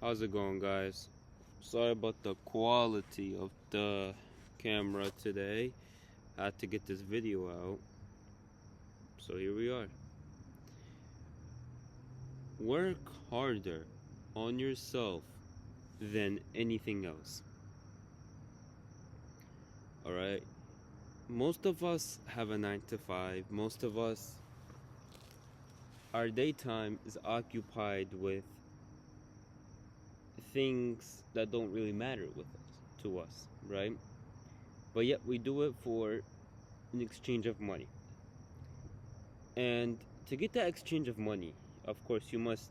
How's it going, guys? Sorry about the quality of the camera today. Had to get this video out. So here we are. Work harder on yourself than anything else. Alright? Most of us have a 9 to 5. Most of us, our daytime is occupied with things that don't really matter to us, right? But yet we do it for an exchange of money. And to get that exchange of money, of course, you must,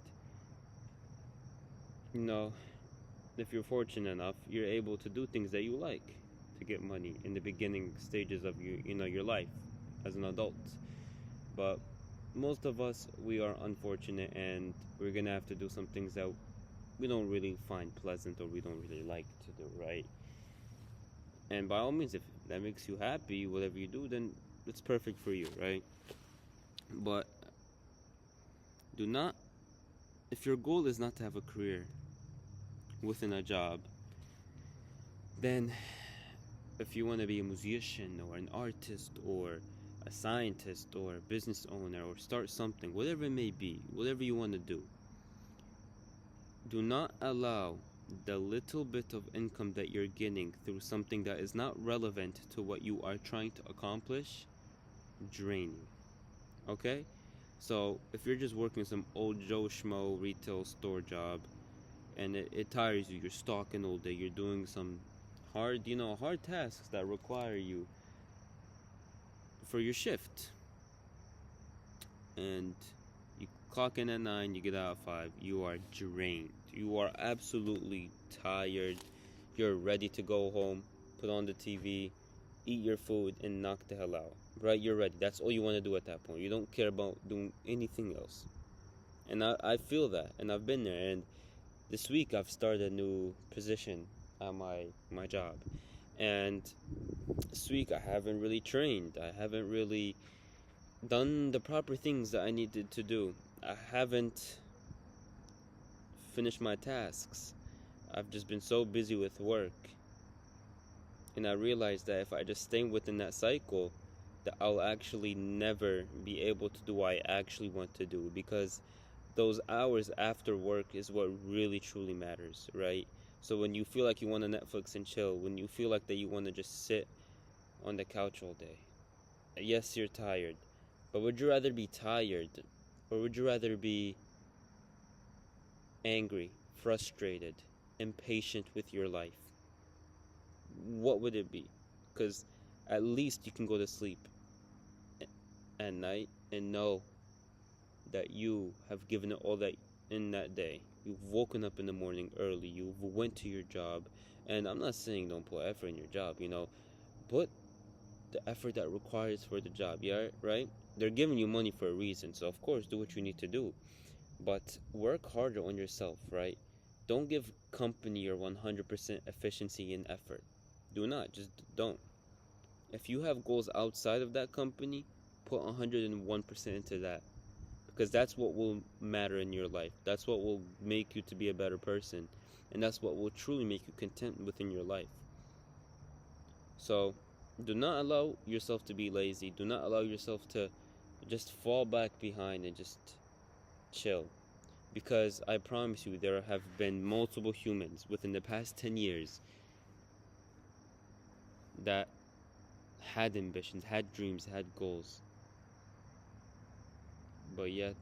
if you're fortunate enough, you're able to do things that you like to get money in the beginning stages of your life as an adult. But most of us, we are unfortunate, and we're gonna have to do some things that we don't really find pleasant or we don't really like to do, right? And by all means, if that makes you happy, whatever you do, then it's perfect for you, right? But do not, if your goal is not to have a career within a job, then if you want to be a musician or an artist or a scientist or a business owner or start something, whatever it may be, whatever you want to do not allow the little bit of income that you're getting through something that is not relevant to what you are trying to accomplish drain you. Okay? So if you're just working some old Joe Schmo retail store job and it tires you, you're stalking all day, you're doing some hard tasks that require you for your shift, and you clock in at 9, you get out at 5, you are drained, you are absolutely tired, you're ready to go home, put on the TV, eat your food, and knock the hell out, right? You're ready. That's all you want to do at that point. You don't care about doing anything else. And I feel that, and I've been there. And this week I've started a new position at my job, and this week I haven't really trained. I haven't really done the proper things that I needed to do. I haven't finished my tasks. I've just been so busy with work. And I realized that if I just stay within that cycle, that I'll actually never be able to do what I actually want to do, because those hours after work is what really truly matters, right? So when you feel like you want to Netflix and chill, when you feel like that you want to just sit on the couch all day, yes, you're tired, but would you rather be tired, or would you rather be angry, frustrated, impatient with your life? What would it be? Because at least you can go to sleep at night and know that you have given it all that in that day. You've woken up in the morning early, you went to your job, and I'm not saying don't put effort in your job, put the effort that requires for the job, yeah, right? They're giving you money for a reason, so of course do what you need to do, but work harder on yourself, right? Don't give company your 100% efficiency and effort. Do not, just don't. If you have goals outside of that company, put 101% into that, because that's what will matter in your life. That's what will make you to be a better person, and that's what will truly make you content within your life. So do not allow yourself to be lazy. Do not allow yourself to just fall back behind and just chill, because I promise you there have been multiple humans within the past 10 years that had ambitions, had dreams, had goals, but yet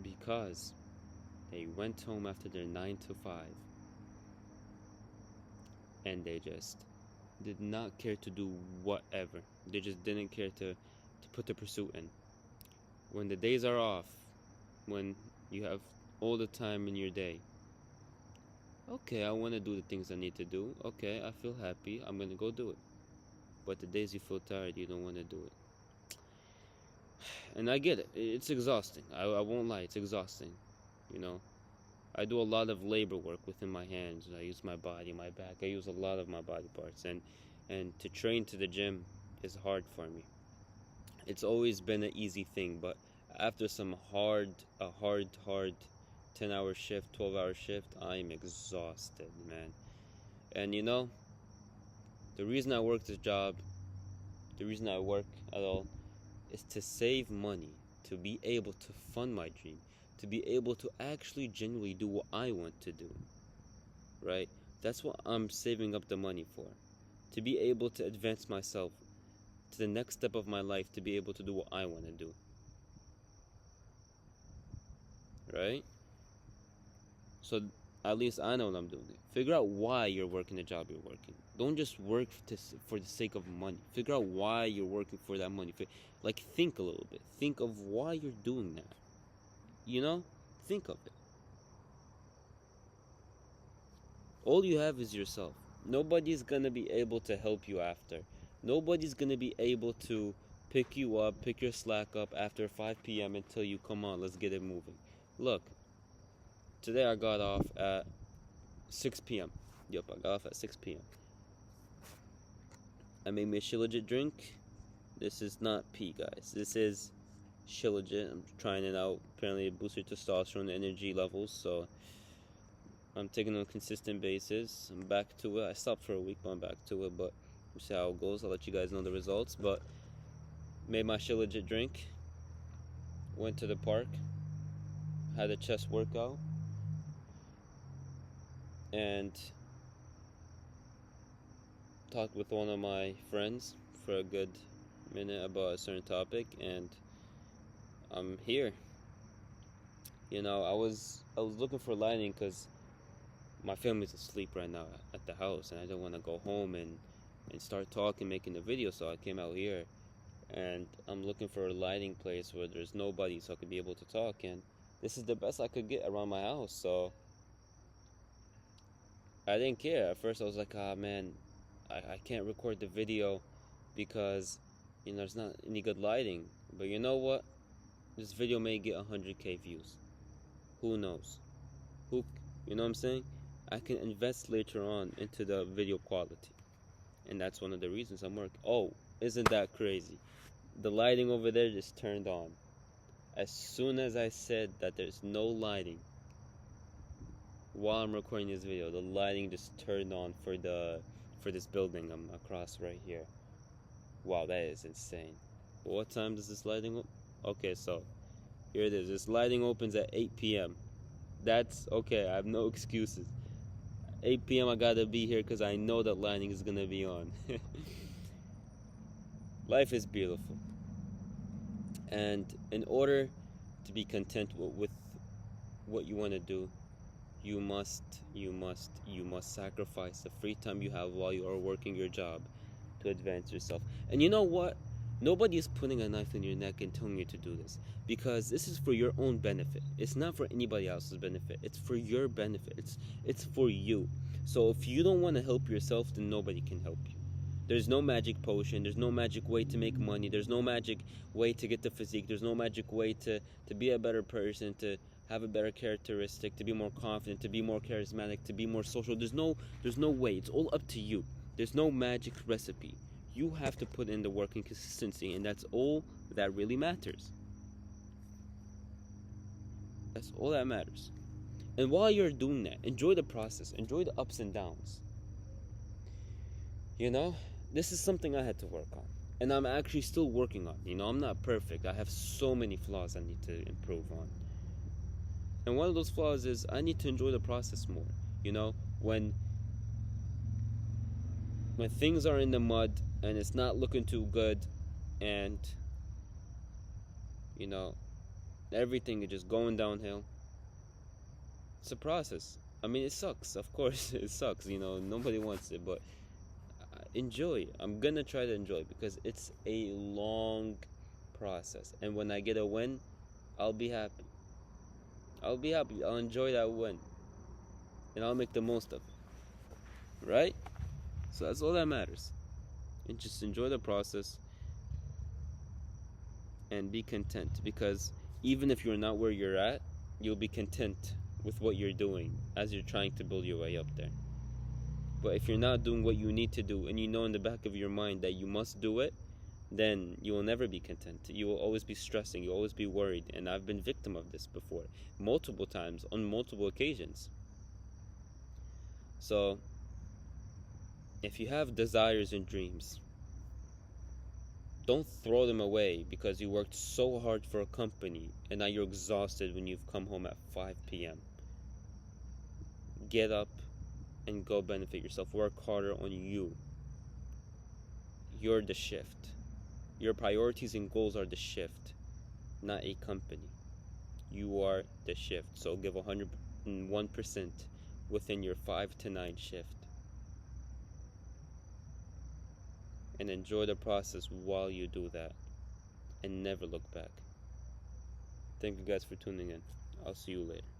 because they went home after their 9 to 5 and they just did not care to do whatever, they just didn't care to put the pursuit in. When the days are off, when you have all the time in your day, okay, I want to do the things I need to do, okay, I feel happy, I'm gonna go do it. But the days you feel tired, you don't want to do it. And I get it, it's exhausting. I won't lie, it's exhausting. I do a lot of labor work within my hands. I use my body, my back. I use a lot of my body parts, and to train to the gym is hard for me. It's always been an easy thing, but after some hard 10-hour shift, 12-hour shift, I'm exhausted, man. And you know, the reason I work this job, the reason I work at all, is to save money, to be able to fund my dream, to be able to actually genuinely do what I want to do, right? That's what I'm saving up the money for. To be able to advance myself to the next step of my life, to be able to do what I want to do, right? So at least I know what I'm doing. Figure out why you're working the job you're working. Don't just work for the sake of money. Figure out why you're working for that money. Like, think a little bit. Think of why you're doing that. You know? Think of it. All you have is yourself. Nobody's gonna be able to help you after. Nobody's gonna be able to pick you up, pick your slack up after 5 p.m. and tell you, come on, let's get it moving. Look, today I got off at 6 p.m. Yup, I got off at 6 p.m. I made me a Shilajit drink. This is not pee, guys. This is Shilajit. I'm trying it out. Apparently it boosts your testosterone energy levels, so I'm taking it on a consistent basis. I'm back to it. I stopped for a week, but I'm back to it. But we'll see how it goes. I'll let you guys know the results. But made my Shilajit drink. Went to the park. Had a chest workout. And talked with one of my friends for a good minute about a certain topic, and I'm here. You know, I was looking for lighting because my family's asleep right now at the house, and I don't want to go home and start talking, making a video, so I came out here, and I'm looking for a lighting place where there's nobody so I could be able to talk, and this is the best I could get around my house, so I didn't care. At first I was like, ah, man, I can't record the video because, you know, there's not any good lighting. But you know what? This video may get 100k views. Who knows? You know what I'm saying? I can invest later on into the video quality. And that's one of the reasons I'm working. Oh, isn't that crazy? The lighting over there just turned on. As soon as I said that there's no lighting while I'm recording this video, the lighting just turned on for this building I'm across right here. Wow, that is insane. But what time does this lighting okay, so here it is. This lighting opens at 8 p.m. That's okay. I have no excuses. 8 p.m. I gotta be here because I know that lighting is gonna be on. Life is beautiful, and in order to be content with what you want to do, you must sacrifice the free time you have while you are working your job to advance yourself. And you know what? Nobody is putting a knife in your neck and telling you to do this, because this is for your own benefit. It's not for anybody else's benefit. It's for your benefit. It's for you. So if you don't want to help yourself, then nobody can help you. There's no magic potion. There's no magic way to make money. There's no magic way to get the physique. There's no magic way to be a better person, to have a better characteristic, to be more confident, to be more charismatic, to be more social. There's no way. It's all up to you. There's no magic recipe. You have to put in the work and consistency, and that's all that really matters. That's all that matters. And while you're doing that, enjoy the process. Enjoy the ups and downs. You know, this is something I had to work on, and I'm actually still working on. You know, I'm not perfect. I have so many flaws I need to improve on. And one of those flaws is I need to enjoy the process more. You know, when things are in the mud and it's not looking too good, and you know, everything is just going downhill, it's a process. I mean, it sucks, of course. It sucks, you know, nobody wants it, but enjoy. I'm gonna try to enjoy it because it's a long process, and when I get a win, I'll be happy. I'll enjoy that win, and I'll make the most of it, right? So that's all that matters. And just enjoy the process and be content, because even if you're not where you're at, you'll be content with what you're doing as you're trying to build your way up there. But if you're not doing what you need to do, and you know in the back of your mind that you must do it, then you will never be content. You will always be stressing, you'll always be worried. And I've been victim of this before, multiple times, on multiple occasions. So, if you have desires and dreams, don't throw them away because you worked so hard for a company and now you're exhausted when you've come home at 5 p.m. Get up and go benefit yourself. Work harder on you. You're the shift. Your priorities and goals are the shift, not a company. You are the shift. So give 101% within your 5 to 9 shift. And enjoy the process while you do that. And never look back. Thank you guys for tuning in. I'll see you later.